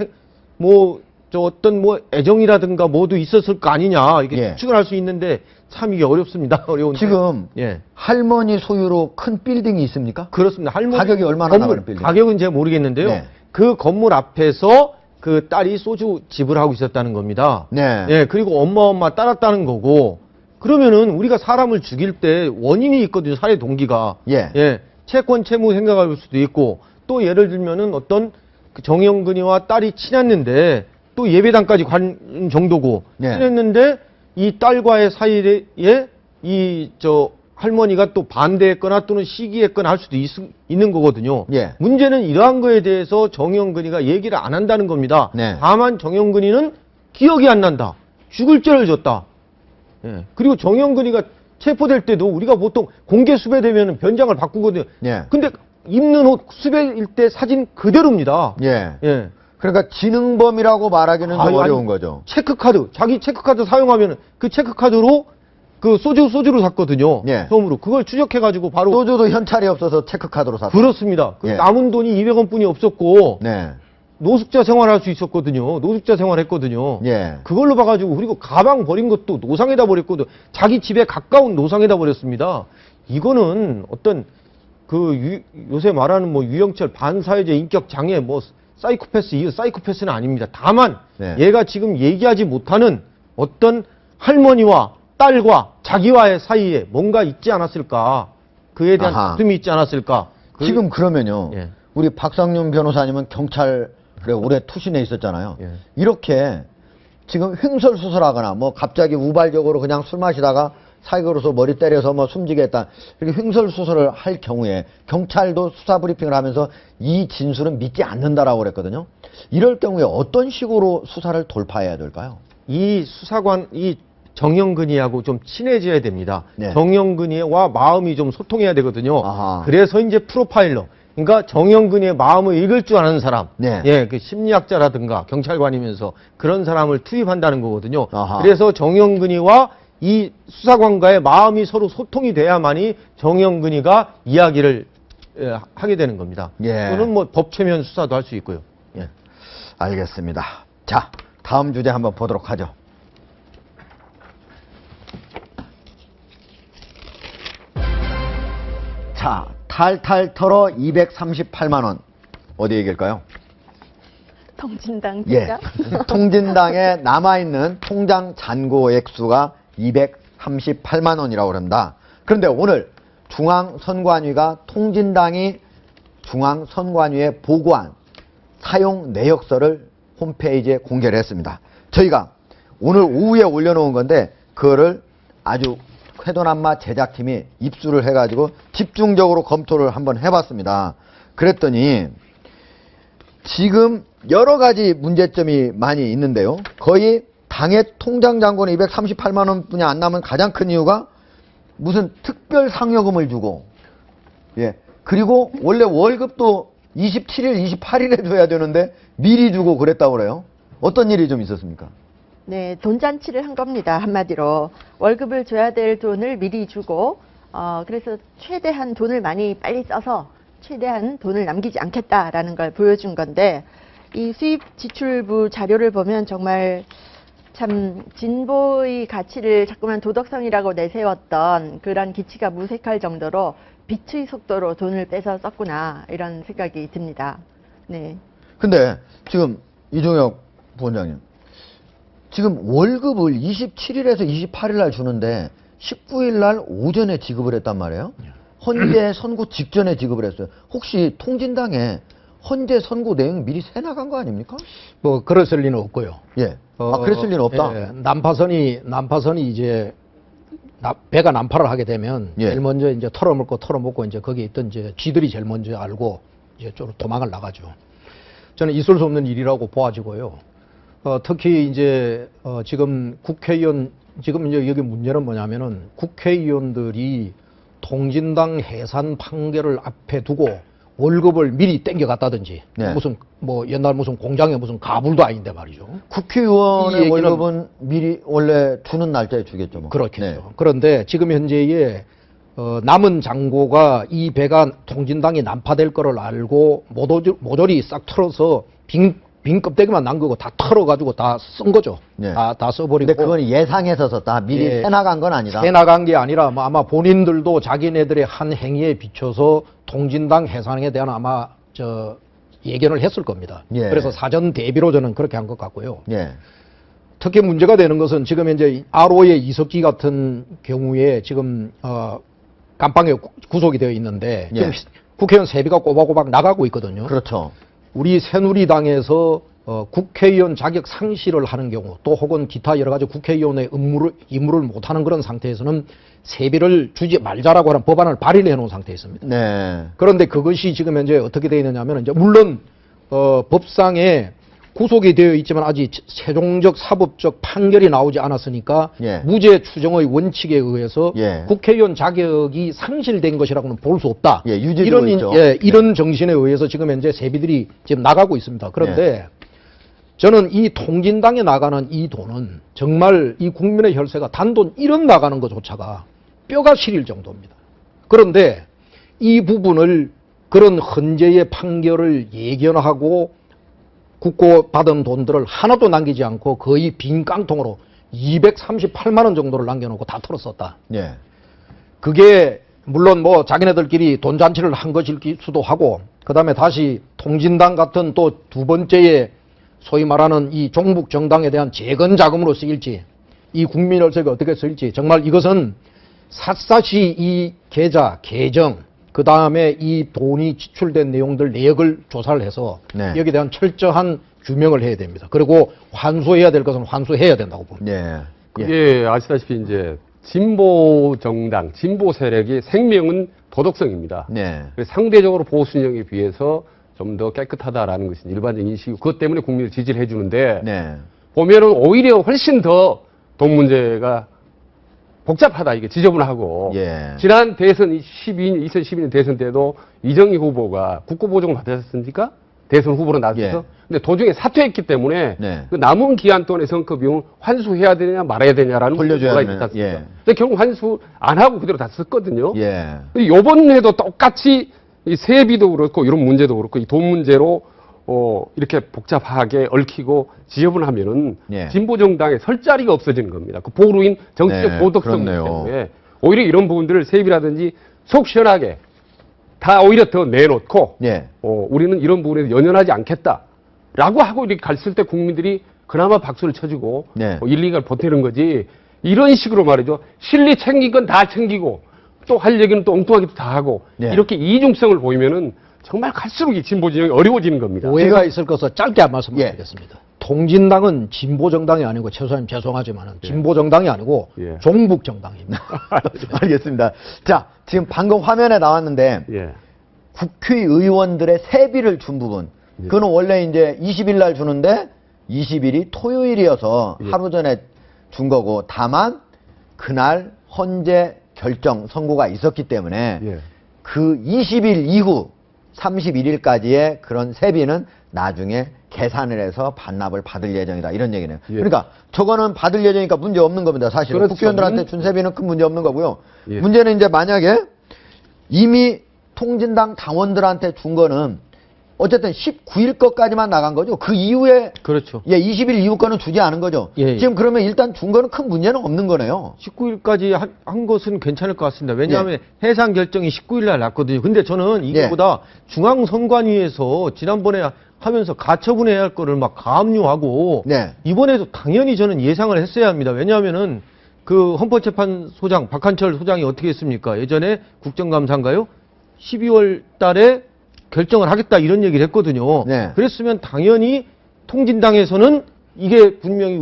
어떤 애정이라든가 모두 있었을 거 아니냐 이게 예. 추측을 할 수 있는데 참 이게 어렵습니다. 어려운데 지금 예. 할머니 소유로 큰 빌딩이 있습니까? 그렇습니다. 할머니 가격이 얼마나 나가는 빌딩? 가격은 제가 모르겠는데요. 네. 그 건물 앞에서 그 딸이 소주 집을 하고 있었다는 겁니다. 네. 예, 그리고 엄마 따랐다는 거고 그러면은 우리가 사람을 죽일 때 원인이 있거든요. 살해 동기가. 예. 채권 채무 생각할 수도 있고 또 예를 들면은 어떤 그 정영근이와 딸이 친했는데 또 예배당까지 간 정도고 네. 친했는데 이 딸과의 사이에 할머니가 또 반대했거나 또는 시기했거나 할 수도 있는 거거든요. 예. 문제는 이러한 거에 대해서 정영근이가 얘기를 안 한다는 겁니다. 네. 다만 정영근이는 기억이 안 난다. 죽을 죄를 졌다. 예. 그리고 정영근이가 체포될 때도 우리가 보통 공개 수배되면 변장을 바꾸거든요. 예. 근데 입는 옷 수배일 때 사진 그대로입니다. 예. 예. 그러니까 지능범이라고 말하기는 좀 어려운 거죠. 체크카드, 자기 체크카드 사용하면 그 체크카드로 그 소주를 샀거든요. 예. 처음으로. 그걸 추적해가지고 바로. 소주도 현찰이 없어서 체크카드로 샀어요. 그렇습니다. 그 예. 남은 돈이 200원 뿐이 없었고. 네. 노숙자 생활할 수 있었거든요. 노숙자 생활했거든요. 예. 그걸로 봐가지고 그리고 가방 버린 것도 노상에다 버렸거든. 자기 집에 가까운 노상에다 버렸습니다. 이거는 어떤 요새 말하는 뭐 유영철 반사회적 인격 장애 뭐 사이코패스 이 사이코패스는 아닙니다. 다만 네. 얘가 지금 얘기하지 못하는 어떤 할머니와 딸과 자기와의 사이에 뭔가 있지 않았을까? 그에 대한 아하. 다툼이 있지 않았을까? 지금 그러면요. 예. 우리 박상윤 변호사님은 경찰에 오래 투신해 있었잖아요. 예. 이렇게 지금 횡설수설하거나 뭐 갑자기 우발적으로 그냥 술 마시다가 사이거로서 머리 때려서 뭐 숨지게 했다. 이렇게 횡설수설을 할 경우에 경찰도 수사 브리핑을 하면서 이 진술은 믿지 않는다라고 그랬거든요. 이럴 경우에 어떤 식으로 수사를 돌파해야 될까요? 이 수사관, 이 정영근이하고 좀 친해져야 됩니다. 네. 정영근이와 마음이 좀 소통해야 되거든요. 아하. 그래서 이제 프로파일러. 그러니까 정영근이의 마음을 읽을 줄 아는 사람. 네. 예, 그 심리학자라든가 경찰관이면서 그런 사람을 투입한다는 거거든요. 아하. 그래서 정영근이와 이 수사관과의 마음이 서로 소통이 돼야만이 정영근이가 이야기를 하게 되는 겁니다. 예. 또는 뭐 법체면 수사도 할 수 있고요. 예. 알겠습니다. 자, 다음 주제 한번 보도록 하죠. 자, 탈탈 털어 238만 원. 어디 얘기일까요? 통진당 예. 진짜? 통진당에 남아있는 통장 잔고 액수가 238만 원이라고 합니다. 그런데 오늘 중앙선관위가 통진당이 중앙선관위에 보고한 사용 내역서를 홈페이지에 공개를 했습니다. 저희가 오늘 오후에 올려놓은 건데 그거를 아주 쾌도남마 제작팀이 입수를 해가지고 집중적으로 검토를 한번 해봤습니다. 그랬더니 지금 여러 가지 문제점이 많이 있는데요. 거의 당의 통장 잔고는 238만 원뿐이 안 남은 가장 큰 이유가 무슨 특별 상여금을 주고, 예, 그리고 원래 월급도 27일, 28일에 줘야 되는데 미리 주고 그랬다고 그래요. 어떤 일이 좀 있었습니까? 네, 돈잔치를 한 겁니다. 한마디로 월급을 줘야 될 돈을 미리 주고, 그래서 최대한 돈을 많이 빨리 써서 최대한 돈을 남기지 않겠다라는 걸 보여준 건데, 이 수입 지출부 자료를 보면 정말 참 진보의 가치를 자꾸만 도덕성이라고 내세웠던 그런 기치가 무색할 정도로 빛의 속도로 돈을 빼서 썼구나, 이런 생각이 듭니다. 네. 근데 지금 이종혁 부원장님, 지금 월급을 27일에서 28일 날 주는데 19일 날 오전에 지급을 했단 말이에요. 헌재 선고 직전에 지급을 했어요. 혹시 통진당에 헌재 선고 내용 미리 새 나간 거 아닙니까? 뭐 그랬을 리는 없고요. 예. 그랬을 리는 없다. 예, 난파선이 이제 배가 난파를 하게 되면 예. 제일 먼저 이제 털어먹고 이제 거기 있던 이제 쥐들이 제일 먼저 알고 이제 좀 도망을 나가죠. 저는 있을 수 없는 일이라고 보아지고요. 특히 이제 지금 국회의원 지금 이제 여기 문제는 뭐냐면은 국회의원들이 통진당 해산 판결을 앞에 두고 월급을 미리 땡겨갔다든지 네. 무슨 뭐 옛날 무슨 공장에 무슨 가불도 아닌데 말이죠. 국회의원의 이 얘기는- 월급은 미리 원래 주는 날짜에 주겠죠. 뭐. 그렇겠죠. 네. 그런데 지금 현재의 남은 잔고가 이 배가 통진당이 난파될 거를 알고 모조리 싹 털어서 빈 껍데기만 남기고 다 털어가지고 다 쓴 거죠. 네. 다 써버리고. 근데 그건 예상해서 썼다. 미리 예. 새 나간 건 아니다. 새 나간 게 아니라 뭐 아마 본인들도 자기네들의 한 행위에 비춰서 통진당 해산에 대한 아마 예견을 했을 겁니다. 예. 그래서 사전 대비로 저는 그렇게 한 것 같고요. 예. 특히 문제가 되는 것은 지금 현재 RO의 이석기 같은 경우에 지금 감방에 구속이 되어 있는데 예. 지금 국회의원 세비가 꼬박꼬박 나가고 있거든요. 그렇죠. 우리 새누리당에서 국회의원 자격 상실을 하는 경우 또 혹은 기타 여러 가지 국회의원의 임무를 못하는 그런 상태에서는 세비를 주지 말자라고 하는 법안을 발의해 놓은 상태에 있습니다. 네. 그런데 그것이 지금 현재 어떻게 되어 있느냐면 이제 물론 법상에 구속이 되어 있지만 아직 최종적 사법적 판결이 나오지 않았으니까 예. 무죄 추정의 원칙에 의해서 예. 국회의원 자격이 상실된 것이라고는 볼 수 없다. 예, 유죄되고 있죠. 이런 정신에 의해서 지금 현재 세비들이 지금 나가고 있습니다. 그런데 저는 이 통진당에 나가는 이 돈은 정말 이 국민의 혈세가 단돈 1원 나가는 것조차가 뼈가 시릴 정도입니다. 그런데 이 부분을 그런 헌재의 판결을 예견하고 국고 받은 돈들을 하나도 남기지 않고 거의 빈 깡통으로 238만 원 정도를 남겨놓고 다 털었었다. 예. 그게 물론 뭐 자기네들끼리 돈 잔치를 한 것일 수도 하고, 그 다음에 다시 통진당 같은 또 두 번째의 소위 말하는 이 종북 정당에 대한 재건 자금으로 쓰일지, 이 국민 월세가 어떻게 쓰일지, 정말 이것은 샅샅이 이 계좌, 계정, 그 다음에 이 돈이 지출된 내용들 내역을 조사를 해서 네. 여기에 대한 철저한 규명을 해야 됩니다. 그리고 환수해야 될 것은 환수해야 된다고 봅니다. 예. 그게 아시다시피 이제 진보 정당, 진보 세력의 생명은 도덕성입니다. 네. 그래서 상대적으로 보수 진영에 비해서 좀 더 깨끗하다라는 것이 일반적인 인식이고, 그것 때문에 국민을 지지를 해주는데, 네. 보면은 오히려 훨씬 더 돈 문제가 복잡하다, 이게 지저분하고. 예. 지난 대선 2012년 대선 때도 이정희 후보가 국고보증을 받았습니까? 대선 후보로 나서서. 예. 근데 도중에 사퇴했기 때문에 네. 그 남은 기한 동안의 선거 비용을 환수해야 되냐 말아야 되냐라는 돌려줘야 문제가 되는, 있지 않습니까? 예. 근데 결국 환수 안 하고 그대로 다 썼거든요. 예. 근데 요번에도 똑같이 이 세비도 그렇고 이런 문제도 그렇고 이 돈 문제로 이렇게 복잡하게 얽히고 지저분하면은 예. 진보 정당에 설 자리가 없어지는 겁니다. 그 보루인 정치적 네, 도덕성 그렇네요. 때문에 오히려 이런 부분들을 세비라든지 속 시원하게 다 오히려 더 내놓고 예. 우리는 이런 부분에서 연연하지 않겠다라고 하고 이렇게 갔을 때 국민들이 그나마 박수를 쳐주고 네. 일리가 보태는 거지. 이런 식으로 말이죠. 실리 챙긴 건 다 챙기고 또 할 얘기는 또 엉뚱하게도 다 하고 네. 이렇게 이중성을 보이면은 정말 갈수록 이 진보 진영이 어려워지는 겁니다. 오해가 있을 것을 짧게 말씀드리겠습니다. 통진당은 진보 정당이 아니고, 최소한 죄송하지만 진보 정당이 아니고 예. 종북 정당입니다. 알겠습니다. 자, 지금 방금 화면에 나왔는데 예. 국회의원들의 세비를 준 부분, 예. 그거는 원래 이제 20일 날 주는데 20일이 토요일이어서 예. 하루 전에 준 거고, 다만 그날 헌재 결정 선고가 있었기 때문에 예. 그 20일 이후 31일까지의 그런 세비는 나중에 계산을 해서 반납을 받을 예정이다, 이런 얘기네요. 예. 그러니까 저거는 받을 예정이니까 문제 없는 겁니다. 사실은 그렇죠. 국회의원들한테 준 세비는 큰 문제 없는 거고요. 예. 문제는 이제 만약에 이미 통진당 당원들한테 준 거는 어쨌든 19일 것까지만 나간 거죠. 그 이후에 그렇죠. 20일 이후 거는 주지 않은 거죠. 예. 지금 그러면 일단 준 거는 큰 문제는 없는 거네요. 19일까지 한 것은 괜찮을 것 같습니다. 왜냐하면 해상 결정이 19일 날 났거든요. 근데 저는 이거보다 중앙선관위에서 지난번에 하면서 가처분해야 할 거를 막 가압류하고 네. 이번에도 당연히 저는 예상을 했어야 합니다. 왜냐하면은 그 헌법재판소장 박한철 소장이 어떻게 했습니까? 예전에 국정감사인가요? 12월 달에 결정을 하겠다 이런 얘기를 했거든요. 네. 그랬으면 당연히 통진당에서는 이게 분명히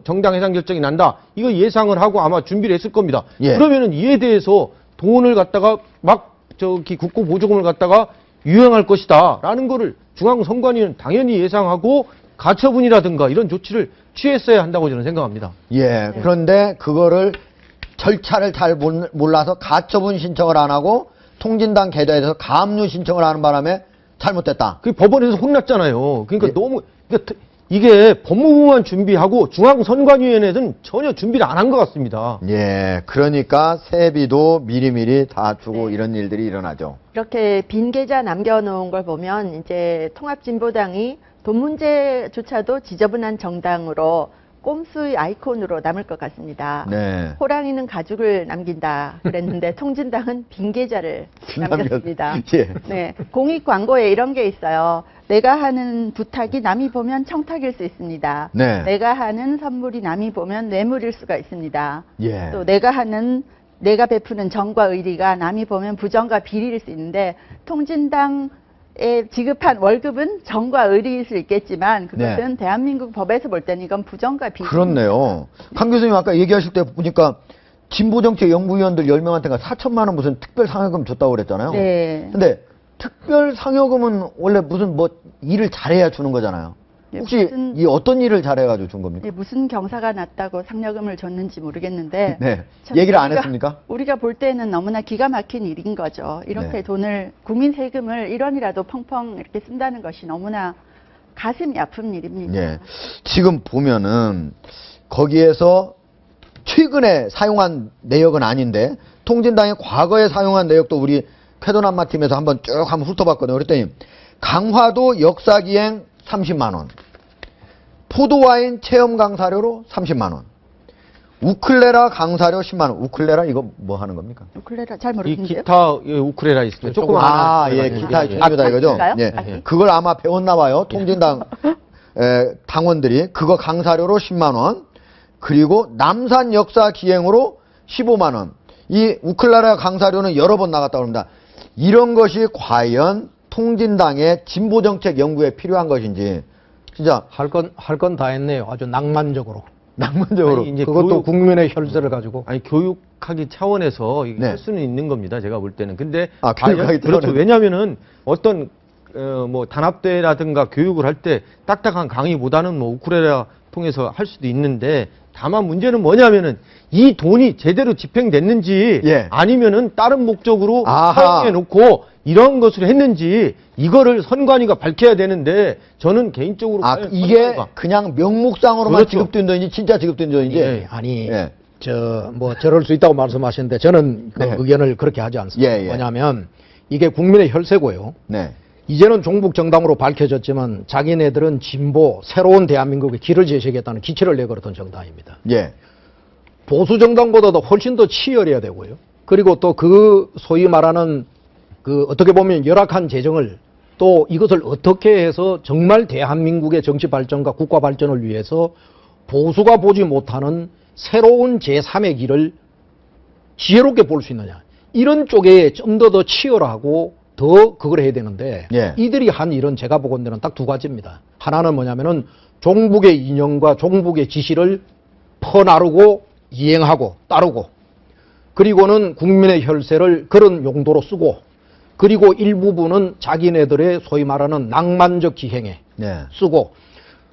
정당 해상 결정이 난다. 이거 예상을 하고 아마 준비를 했을 겁니다. 예. 그러면은 이에 대해서 돈을 갖다가 막 국고 보조금을 갖다가 유용할 것이다. 라는 거를 중앙선관위는 당연히 예상하고 가처분이라든가 이런 조치를 취했어야 한다고 저는 생각합니다. 예. 그런데 그거를 절차를 잘 몰라서 가처분 신청을 안 하고 통진당 계좌에 대해서 가압류 신청을 하는 바람에 잘못됐다. 그 법원에서 혼났잖아요. 그러니까 예. 너무 이게 법무부만 준비하고 중앙선관위원회는 전혀 준비를 안 한 것 같습니다. 예. 그러니까 세비도 미리미리 다 주고 이런 일들이 일어나죠. 이렇게 빈 계좌 남겨놓은 걸 보면 이제 통합진보당이 돈 문제조차도 지저분한 정당으로 꼼수의 아이콘으로 남을 것 같습니다. 네. 호랑이는 가죽을 남긴다 그랬는데 통진당은 빈 계좌를 남겼습니다. 예. 네, 공익 광고에 이런 게 있어요. 내가 하는 부탁이 남이 보면 청탁일 수 있습니다. 네. 내가 하는 선물이 남이 보면 뇌물일 수가 있습니다. 예. 또 내가 베푸는 정과 의리가 남이 보면 부정과 비리일 수 있는데 통진당에 지급한 월급은 정과 의리일 수 있겠지만 그것은 네. 대한민국 법에서 볼 때는 이건 부정과 비리. 그렇네요. 강 교수님 아까 얘기하실 때 보니까 진보정책 연구위원들 10명한테가 4천만 원 무슨 특별 상여금 줬다고 그랬잖아요. 네. 근데 특별 상여금은 원래 무슨 뭐 일을 잘해야 주는 거잖아요. 혹시 이 어떤 일을 잘해가지고 준 겁니까? 네, 무슨 경사가 났다고 상여금을 줬는지 모르겠는데 네. 참 얘기를 안 했습니까? 우리가 볼 때는 너무나 기가 막힌 일인 거죠. 이렇게 네. 돈을 국민 세금을 1원이라도 펑펑 이렇게 쓴다는 것이 너무나 가슴이 아픈 일입니다. 네. 지금 보면은 거기에서 최근에 사용한 내역은 아닌데 통진당이 과거에 사용한 내역도 우리 쾌도남마팀에서 한번 쭉 한번 훑어봤거든요. 그랬더니 강화도 역사기행 30만 원. 포도와인 체험 강사료로 30만 원. 우쿨렐라 강사료 10만 원. 우쿨렐라 이거 뭐 하는 겁니까? 우쿨렐라 잘 이 모르겠는데요. 기타 예, 우쿨렐라 있습니다. 조금 기타 기타다 이거죠. 예. 악기? 그걸 아마 배웠나 봐요. 통진당 당원들이 그거 강사료로 10만 원. 그리고 남산 역사 기행으로 15만 원. 이 우쿨렐라 강사료는 여러 번 나갔다고 합니다. 이런 것이 과연 통진당의 진보 정책 연구에 필요한 것인지 진짜 할 건 다 했네요. 아주 낭만적으로. 낭만적으로. 아니, 이제 그것도 국민의 혈세를 가지고. 아니 교육하기 차원에서 이게 네. 할 수는 있는 겁니다. 제가 볼 때는. 근데 교육하기 그렇죠. 차원에서. 왜냐하면은 어떤 뭐 단합대라든가 교육을 할 때 딱딱한 강의보다는 뭐 우쿨렐라 통해서 할 수도 있는데 다만 문제는 뭐냐면은 이 돈이 제대로 집행됐는지 예. 아니면은 다른 목적으로 아하. 사용해 놓고 이런 것을 했는지 이거를 선관위가 밝혀야 되는데 저는 개인적으로 과연 이게 선관위가- 그냥 명목상으로만 그렇죠. 지급된 돈인지 진짜 지급된 돈인지. 예, 아니, 예. 저럴 수 있다고 말씀하시는데 저는 그 네. 의견을 그렇게 하지 않습니다. 예, 예. 뭐냐면 이게 국민의 혈세고요. 네. 이제는 종북 정당으로 밝혀졌지만 자기네들은 진보, 새로운 대한민국의 길을 제시하겠다는 기치를 내걸었던 정당입니다. 예. 보수 정당보다도 훨씬 더 치열해야 되고요. 그리고 또 그 소위 말하는 그 어떻게 보면 열악한 재정을 또 이것을 어떻게 해서 정말 대한민국의 정치 발전과 국가 발전을 위해서 보수가 보지 못하는 새로운 제3의 길을 지혜롭게 볼 수 있느냐. 이런 쪽에 좀 더 치열하고 더 그걸 해야 되는데 예. 이들이 한 일은 제가 보건대는 딱 두 가지입니다. 하나는 뭐냐면은 종북의 이념과 종북의 지시를 퍼나르고 이행하고 따르고 그리고는 국민의 혈세를 그런 용도로 쓰고 그리고 일부분은 자기네들의 소위 말하는 낭만적 기행에 네. 쓰고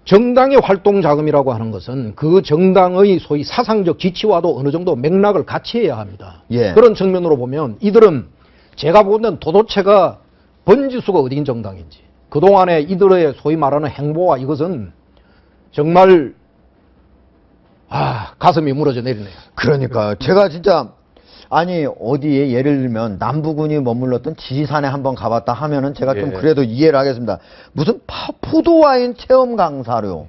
정당의 활동 자금이라고 하는 것은 그 정당의 소위 사상적 지치와도 어느 정도 맥락을 같이 해야 합니다. 예. 그런 측면으로 보면 이들은 제가 보는 도도체가 번지수가 어딘 정당인지 그동안에 이들의 소위 말하는 행보와 이것은 정말 가슴이 무너져 내리네요. 그러니까 제가 진짜 아니 어디에 예를 들면 남부군이 머물렀던 지리산에 한번 가봤다 하면은 제가 좀 예. 그래도 이해를 하겠습니다. 무슨 포도와인 체험 강사료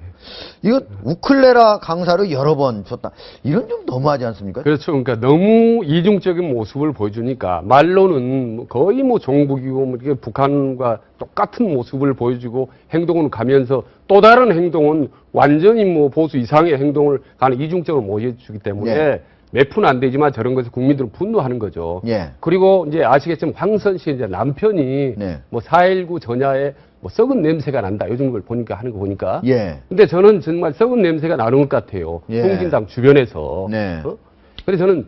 이거 우쿨렐라 강사료 여러 번 줬다. 이건 좀 너무하지 않습니까? 그렇죠. 그러니까 너무 이중적인 모습을 보여주니까 말로는 거의 뭐 종북이고 뭐 이게 북한과 똑같은 모습을 보여주고 행동은 가면서 또 다른 행동은 완전히 뭐 보수 이상의 행동을 가는 이중적으로 보여주기 때문에 예. 몇 푼 안 되지만 저런 것을 국민들은 분노하는 거죠. 예. 그리고 이제 아시겠지만 황선 씨 이제 남편이 네. 뭐 4.19 전야에 뭐 썩은 냄새가 난다. 요즘 걸 보니까 하는 거 보니까. 예. 근데 저는 정말 썩은 냄새가 나는 것 같아요. 예. 통진당 주변에서. 네. 그래서 저는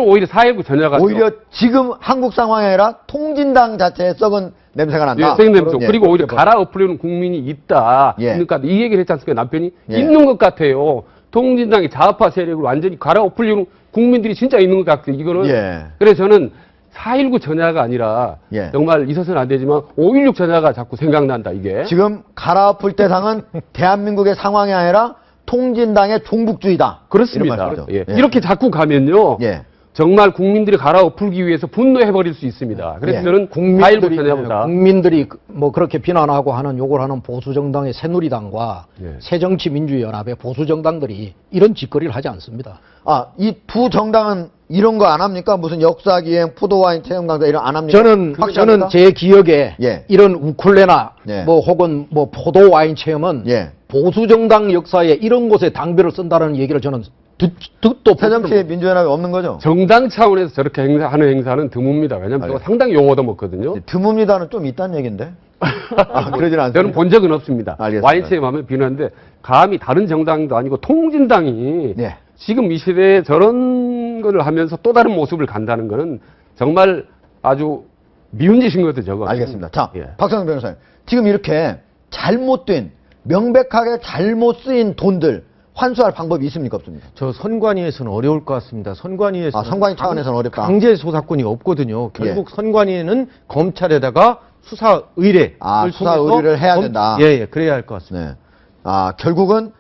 오히려 4.19 전야가 오히려 지금 한국 상황이 아니라 통진당 자체에 썩은 냄새가 난다. 썩은 냄새. 예. 그리고 오히려 갈아엎으려는 국민이 있다. 예. 그러니까 이 얘기를 했지 않습니까? 남편이 예. 있는 것 같아요. 통진당이 좌파 세력을 완전히 갈아엎으려는 국민들이 진짜 있는 것 같아요. 이거는. 예. 그래서 저는 4.19 전야가 아니라 예. 정말 있어서는 안 되지만 5.16 전야가 자꾸 생각난다 이게. 지금 갈아엎을 대상은 대한민국의 상황이 아니라 통진당의 종북주의다. 그렇습니다. 이런 말이죠. 예. 이렇게 자꾸 가면요. 예. 정말 국민들이 갈아엎기 위해서 분노해버릴 수 있습니다. 그래서 예. 저는 4.19 전야보다 국민들이 뭐 그렇게 비난하고 하는 욕을 하는 보수정당의 새누리당과 예. 새정치민주연합의 보수정당들이 이런 짓거리를 하지 않습니다. 이 두 정당은 이런 거 안 합니까? 무슨 역사기행, 포도와인 체험 강사 이런 안 합니까? 저는 제 기억에 예. 이런 우쿨레나 예. 뭐 혹은 뭐 포도 와인 체험은 예. 보수정당 역사에 이런 곳에 당비를 쓴다는 얘기를 저는 듣도 새정치의 민주연합이 없는 거죠? 정당 차원에서 저렇게 하는 행사는 드뭅니다. 왜냐하면 또 상당히 용 얻어먹거든요. 드뭅니다는 좀 있다는 얘기인데. 그러진 않습니다. 저는 본 적은 없습니다. 알겠습니다. 와인 체험하면 비난하는데 감히 다른 정당도 아니고 통진당이 네. 지금 이 시대에 저런 거를 하면서 또 다른 모습을 간다는 거는 정말 아주 미운 짓인 것 같아요. 저거. 알겠습니다. 자, 예. 박상현 변호사님. 지금 이렇게 잘못된, 명백하게 잘못 쓰인 돈들 환수할 방법이 있습니까? 없습니까? 저 선관위에서는 어려울 것 같습니다. 선관위에서 선관위 차원에서는 어렵다. 강제 조사권이 없거든요. 결국 예. 선관위에는 검찰에다가 수사 의뢰 수사 의뢰를 해야 된다. 예, 그래야 할 것 같습니다. 네. 결국은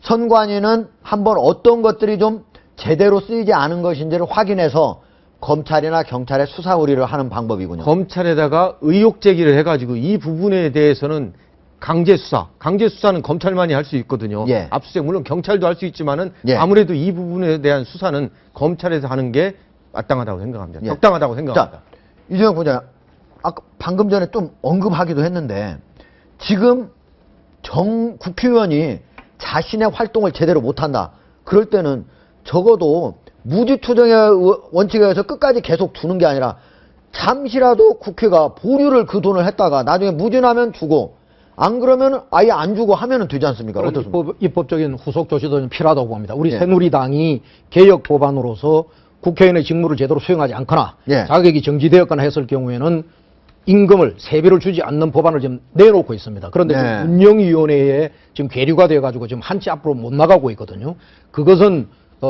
선관위는 한번 어떤 것들이 좀 제대로 쓰이지 않은 것인지를 확인해서 검찰이나 경찰에 수사 의뢰를 하는 방법이군요. 검찰에다가 의혹 제기를 해가지고 이 부분에 대해서는 강제 수사는 검찰만이 할 수 있거든요. 예. 압수수색 물론 경찰도 할 수 있지만은 예. 아무래도 이 부분에 대한 수사는 검찰에서 하는 게 마땅하다고 생각합니다. 예. 적당하다고 생각합니다. 자, 이재명 부장, 아까 방금 전에 좀 언급하기도 했는데 지금 국회의원이 자신의 활동을 제대로 못한다. 그럴 때는 적어도 무죄투정의 원칙에 의해서 끝까지 계속 두는 게 아니라 잠시라도 국회가 보류를 그 돈을 했다가 나중에 무죄나면 주고 안 그러면 아예 안 주고 하면 되지 않습니까? 어떻습니까? 입법적인 후속 조치도 좀 필요하다고 봅니다. 우리 예. 새누리당이 개혁 법안으로서 국회의원의 직무를 제대로 수행하지 않거나 예. 자격이 정지되었거나 했을 경우에는 임금을 세배를 주지 않는 법안을 지금 내놓고 있습니다. 그런데 네. 지금 운영위원회에 지금 계류가 돼가지고 지금 한치 앞으로 못 나가고 있거든요. 그것은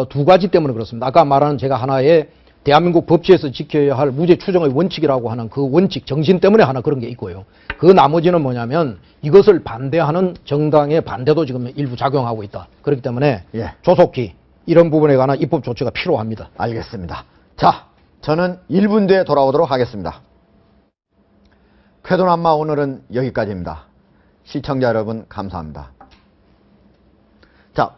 두 가지 때문에 그렇습니다. 아까 말한 제가 하나의 대한민국 법치에서 지켜야 할 무죄 추정의 원칙이라고 하는 그 원칙 정신 때문에 하나 그런 게 있고요. 그 나머지는 뭐냐면 이것을 반대하는 정당의 반대도 지금 일부 작용하고 있다. 그렇기 때문에 예. 조속히 이런 부분에 관한 입법 조치가 필요합니다. 알겠습니다. 자, 저는 1분 뒤에 돌아오도록 하겠습니다. 쾌도남마 오늘은 여기까지입니다. 시청자 여러분 감사합니다. 자,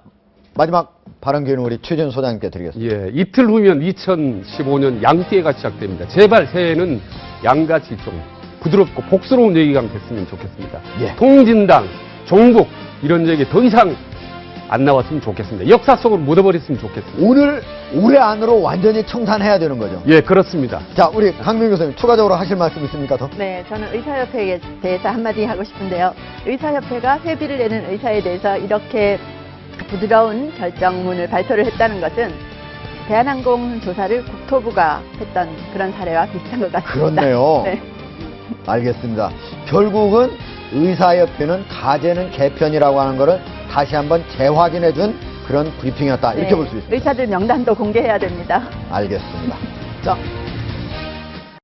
마지막 발언 기회는 우리 최준 소장님께 드리겠습니다. 예, 이틀 후면 2015년 양띠해가 시작됩니다. 제발 새해는 양같이 좀 부드럽고 복스러운 얘기가 됐으면 좋겠습니다. 예. 통진당, 종북 이런 얘기 더 이상 안 나왔으면 좋겠습니다. 역사 속으로 묻어버렸으면 좋겠습니다. 올해 안으로 완전히 청산해야 되는 거죠. 예, 그렇습니다. 자, 우리 강민 교수님 추가적으로 하실 말씀 있습니까 더? 네, 저는 의사협회에 대해서 한마디 하고 싶은데요. 의사협회가 회비를 내는 의사에 대해서 이렇게 부드러운 결정문을 발표를 했다는 것은 대한항공 조사를 국토부가 했던 그런 사례와 비슷한 것 같습니다. 그렇네요. 네. 알겠습니다. 결국은 의사협회는 가제는 개편이라고 하는 것을 다시 한번 재확인해 준 그런 브리핑이었다. 이렇게 네, 볼 수 있습니다. 의사들 명단도 공개해야 됩니다. 알겠습니다. 자,